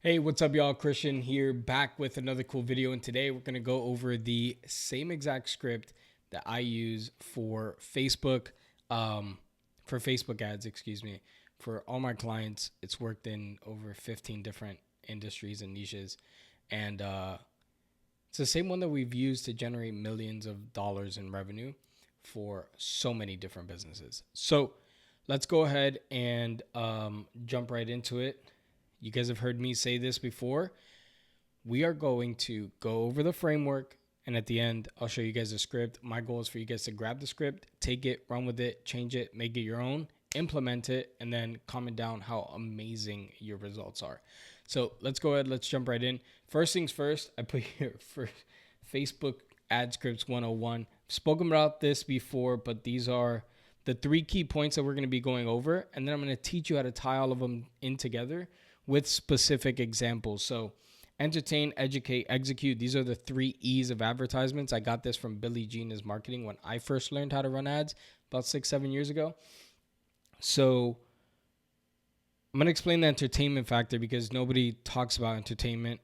Hey, what's up, y'all? Christian here, back with another cool video. And today we're going to go over the same exact script that I use for Facebook ads, for all my clients. It's worked in over 15 different industries and niches. And it's the same one that we've used to generate millions of dollars in revenue for so many different businesses. So let's go ahead and jump right into it. You guys have heard me say this before. We are going to go over the framework, and at the end, I'll show you guys the script. My goal is for you guys to grab the script, take it, run with it, change it, make it your own, implement it, and then comment down how amazing your results are. So let's go ahead. Let's jump right in. First things first, I put here for Facebook ad scripts 101. I've spoken about this before, but these are the 3 key points that we're going to be going over, and then I'm going to teach you how to tie all of them in together with specific examples. So entertain, educate, execute. These are the 3 E's of advertisements. I got this from Billy Gina's marketing when I first learned how to run ads about 6-7 years ago. So I'm going to explain the entertainment factor because nobody talks about entertainment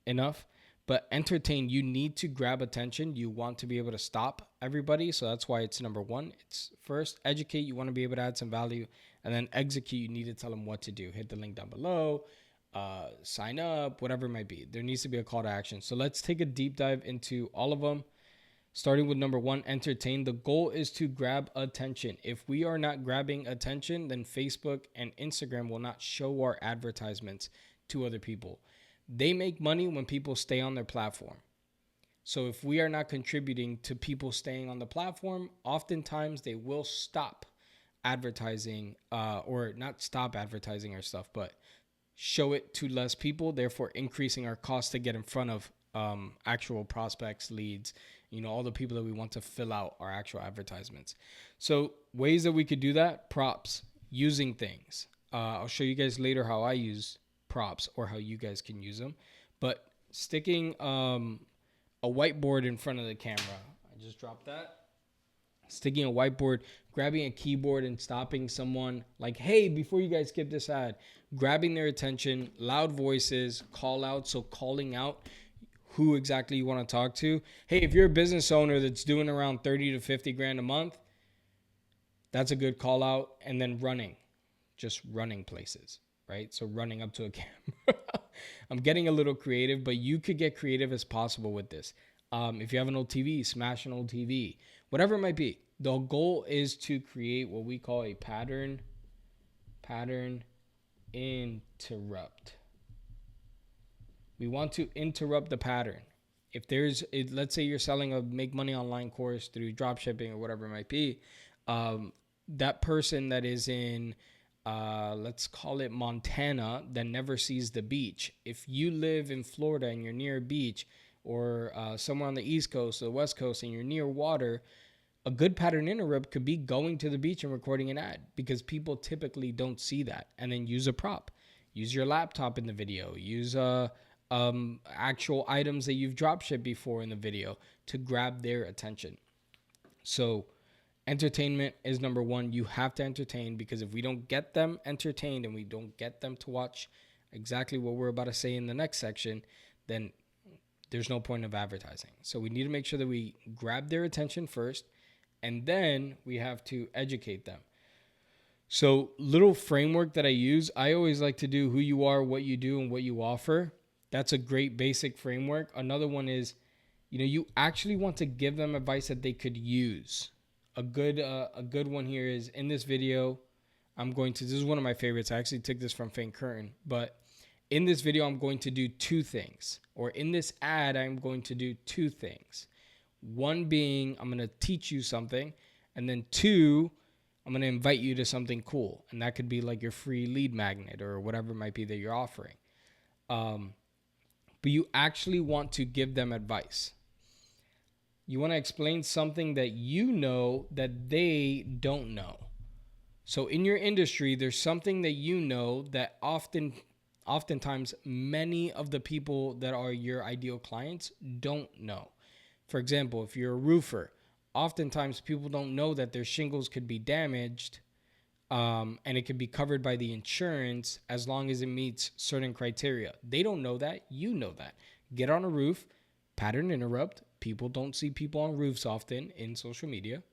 enough. But entertain, you need to grab attention. You want to be able to stop everybody. So that's why it's number 1. It's first, educate. You want to be able to add some value. And then execute, you need to tell them what to do. Hit the link down below, sign up, whatever it might be. There needs to be a call to action. So let's take a deep dive into all of them. Starting with number 1, entertain. The goal is to grab attention. If we are not grabbing attention, then Facebook and Instagram will not show our advertisements to other people. They make money when people stay on their platform. So if we are not contributing to people staying on the platform, oftentimes they will stop advertising, or not stop advertising our stuff, but show it to less people, therefore increasing our cost to get in front of actual prospects, leads, all the people that we want to fill out our actual advertisements. So ways that we could do that: props, using things. I'll show you guys later how I use props or how you guys can use them. But sticking a whiteboard in front of the camera. I just dropped that. Sticking a whiteboard, grabbing a keyboard and stopping someone like, hey, before you guys skip this ad, grabbing their attention, loud voices, call out. So calling out who exactly you want to talk to. Hey, if you're a business owner that's doing around 30 to 50 grand a month, that's a good call out. And then just running places, right? So running up to a camera. I'm getting a little creative, but you could get creative as possible with this. If you have an old TV, smash an old TV, whatever it might be. The goal is to create what we call a pattern interrupt. We want to interrupt the pattern. If let's say you're selling a make money online course through drop shipping or whatever it might be, that person that is in, let's call it Montana, that never sees the beach. If you live in Florida and you're near a beach, or somewhere on the East Coast or the West Coast and you're near water, a good pattern interrupt could be going to the beach and recording an ad, because people typically don't see that. And then use a prop. Use your laptop in the video. Use actual items that you've drop shipped before in the video to grab their attention. So entertainment is number 1. You have to entertain, because if we don't get them entertained and we don't get them to watch exactly what we're about to say in the next section, then there's no point of advertising. So we need to make sure that we grab their attention first, and then we have to educate them. So little framework that I use, I always like to do who you are, what you do, and what you offer. That's a great basic framework. Another one is, you actually want to give them advice that they could use. A good one here is, in this video, this is one of my favorites. I actually took this from Faint Curtain, but in this video, I'm going to do 2 things. Or in this ad, I'm going to do 2 things. One being, I'm going to teach you something. And then 2, I'm going to invite you to something cool. And that could be like your free lead magnet or whatever it might be that you're offering. But you actually want to give them advice. You want to explain something that you know that they don't know. So in your industry, there's something that you know that oftentimes many of the people that are your ideal clients don't know. For example, if you're a roofer, oftentimes people don't know that their shingles could be damaged and it could be covered by the insurance as long as it meets certain criteria. They don't know that. You know that. Get on a roof, pattern interrupt. People don't see people on roofs often in social media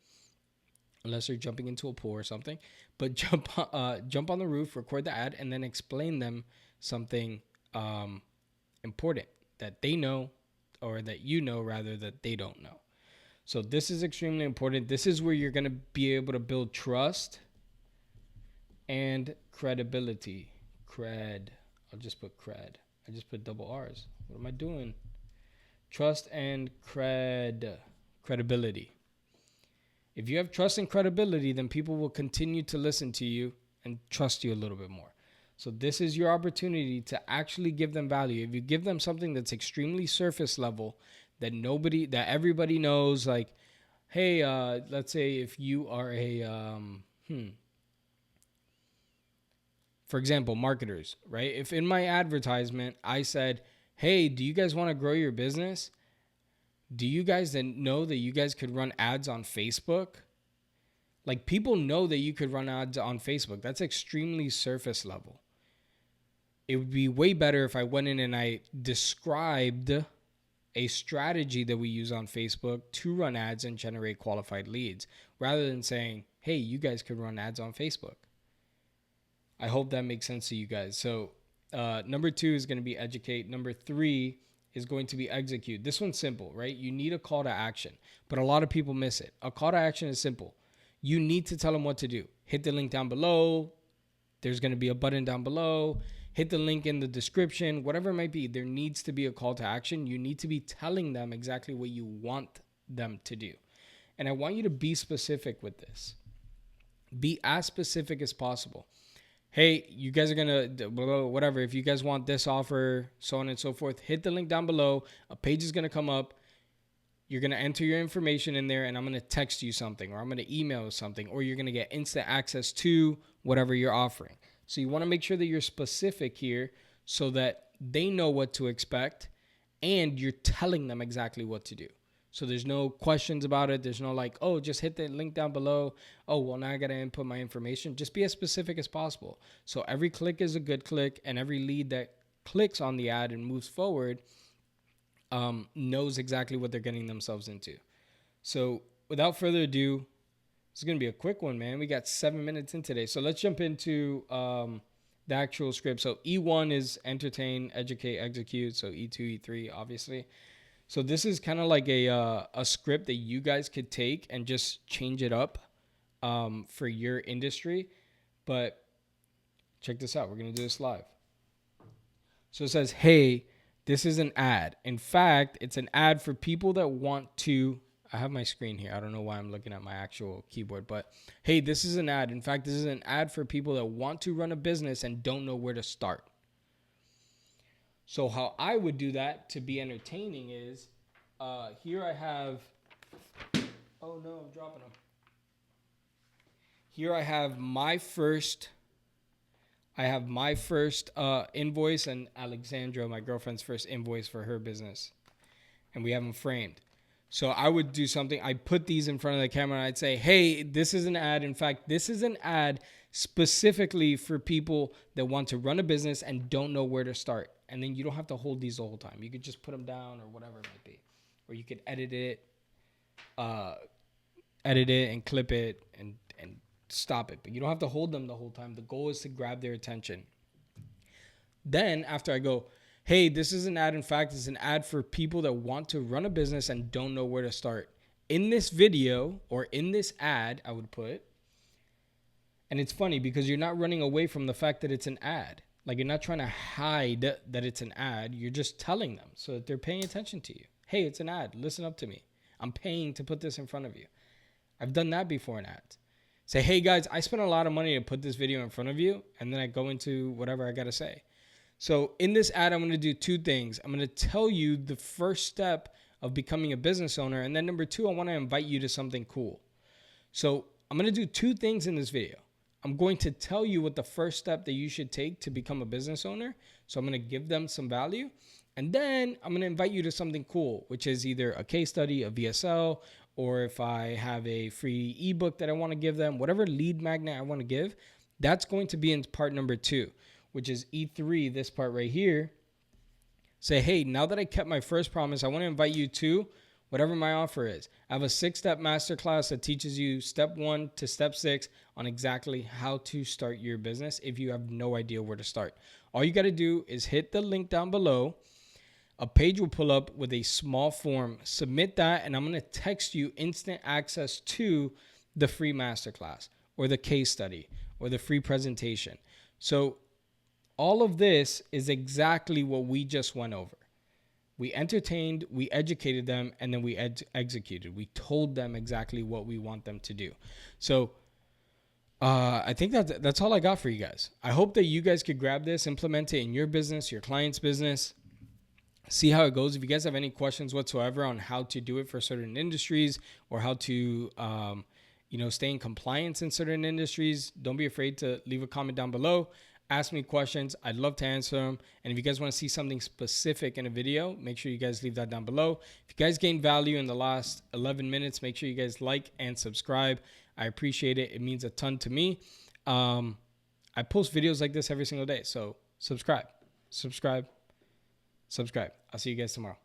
unless they're jumping into a pool or something. But jump on the roof, record the ad, and then explain them something important that they know, or that you know rather, that they don't know. So this is extremely important. This is where you're going to be able to build trust and credibility. I'll just put cred. I just put double R's. What am I doing? Trust and credibility. If you have trust and credibility, then people will continue to listen to you and trust you a little bit more. So this is your opportunity to actually give them value. If you give them something that's extremely surface level, that everybody knows, like, hey, let's say if you are for example, marketers, right? If in my advertisement I said, hey, do you guys want to grow your business? Do you guys then know that you guys could run ads on Facebook? Like, people know that you could run ads on Facebook. That's extremely surface level. It would be way better if I went in and I described a strategy that we use on Facebook to run ads and generate qualified leads, rather than saying, hey, you guys could run ads on Facebook. I hope that makes sense to you guys. So number 2 is going to be educate. Number 3 is going to be execute. This one's simple, right? You need a call to action, but a lot of people miss it. A call to action is simple. You need to tell them what to do. Hit the link down below. There's going to be a button down below. Hit the link in the description, whatever it might be. There needs to be a call to action. You need to be telling them exactly what you want them to do. And I want you to be specific with this. Be as specific as possible. Hey, you guys are going to, whatever, if you guys want this offer, so on and so forth, hit the link down below. A page is going to come up. You're going to enter your information in there, and I'm going to text you something, or I'm going to email something, or you're going to get instant access to whatever you're offering. So you want to make sure that you're specific here so that they know what to expect and you're telling them exactly what to do. So there's no questions about it. There's no like, oh, just hit the link down below. Oh, well, now I got to input my information. Just be as specific as possible. So every click is a good click, and every lead that clicks on the ad and moves forward knows exactly what they're getting themselves into. So without further ado, it's going to be a quick one, man. We got 7 minutes in today. So let's jump into the actual script. So E1 is entertain, educate, execute. So E2, E3, obviously. So this is kind of like a script that you guys could take and just change it up for your industry. But check this out. We're going to do this live. So it says, hey, this is an ad. In fact, it's an ad for people that want to... I have my screen here. I don't know why I'm looking at my actual keyboard, but hey, this is an ad. In fact, this is an ad for people that want to run a business and don't know where to start. So how I would do that to be entertaining is, here I have, oh no, I'm dropping them. Here I have my first invoice, and Alexandra, my girlfriend's first invoice for her business. And we have them framed. So I would do something. I put these in front of the camera and I'd say, hey, this is an ad. In fact, this is an ad specifically for people that want to run a business and don't know where to start. And then you don't have to hold these the whole time. You could just put them down or whatever it might be. Or you could edit it and clip it and stop it. But you don't have to hold them the whole time. The goal is to grab their attention. Then after I go, hey, this is an ad. In fact, it's an ad for people that want to run a business and don't know where to start. In this video, or in this ad, I would put, and it's funny because you're not running away from the fact that it's an ad. Like, you're not trying to hide that it's an ad. You're just telling them so that they're paying attention to you. Hey, it's an ad. Listen up to me. I'm paying to put this in front of you. I've done that before in ads. Say, hey guys, I spent a lot of money to put this video in front of you, and then I go into whatever I got to say. So in this ad, I'm going to do 2 things. I'm going to tell you the first step of becoming a business owner. And then number 2, I want to invite you to something cool. So I'm going to do 2 things in this video. I'm going to tell you what the first step that you should take to become a business owner. So I'm going to give them some value. And then I'm going to invite you to something cool, which is either a case study, a VSL, or if I have a free ebook that I want to give them, whatever lead magnet I want to give, that's going to be in part number 2, which is E3, this part right here. Say, hey, now that I kept my first promise, I want to invite you to whatever my offer is. I have a 6-step masterclass that teaches you step 1 to step 6 on exactly how to start your business if you have no idea where to start. All you got to do is hit the link down below. A page will pull up with a small form. Submit that, and I'm going to text you instant access to the free masterclass or the case study or the free presentation. So all of this is exactly what we just went over. We entertained, we educated them, and then we executed. We told them exactly what we want them to do. So I think that's all I got for you guys. I hope that you guys could grab this, implement it in your business, your client's business, see how it goes. If you guys have any questions whatsoever on how to do it for certain industries or how to stay in compliance in certain industries, don't be afraid to leave a comment down below. Ask me questions. I'd love to answer them. And if you guys want to see something specific in a video, make sure you guys leave that down below. If you guys gained value in the last 11 minutes, make sure you guys like and subscribe. I appreciate it. It means a ton to me. I post videos like this every single day. So subscribe. I'll see you guys tomorrow.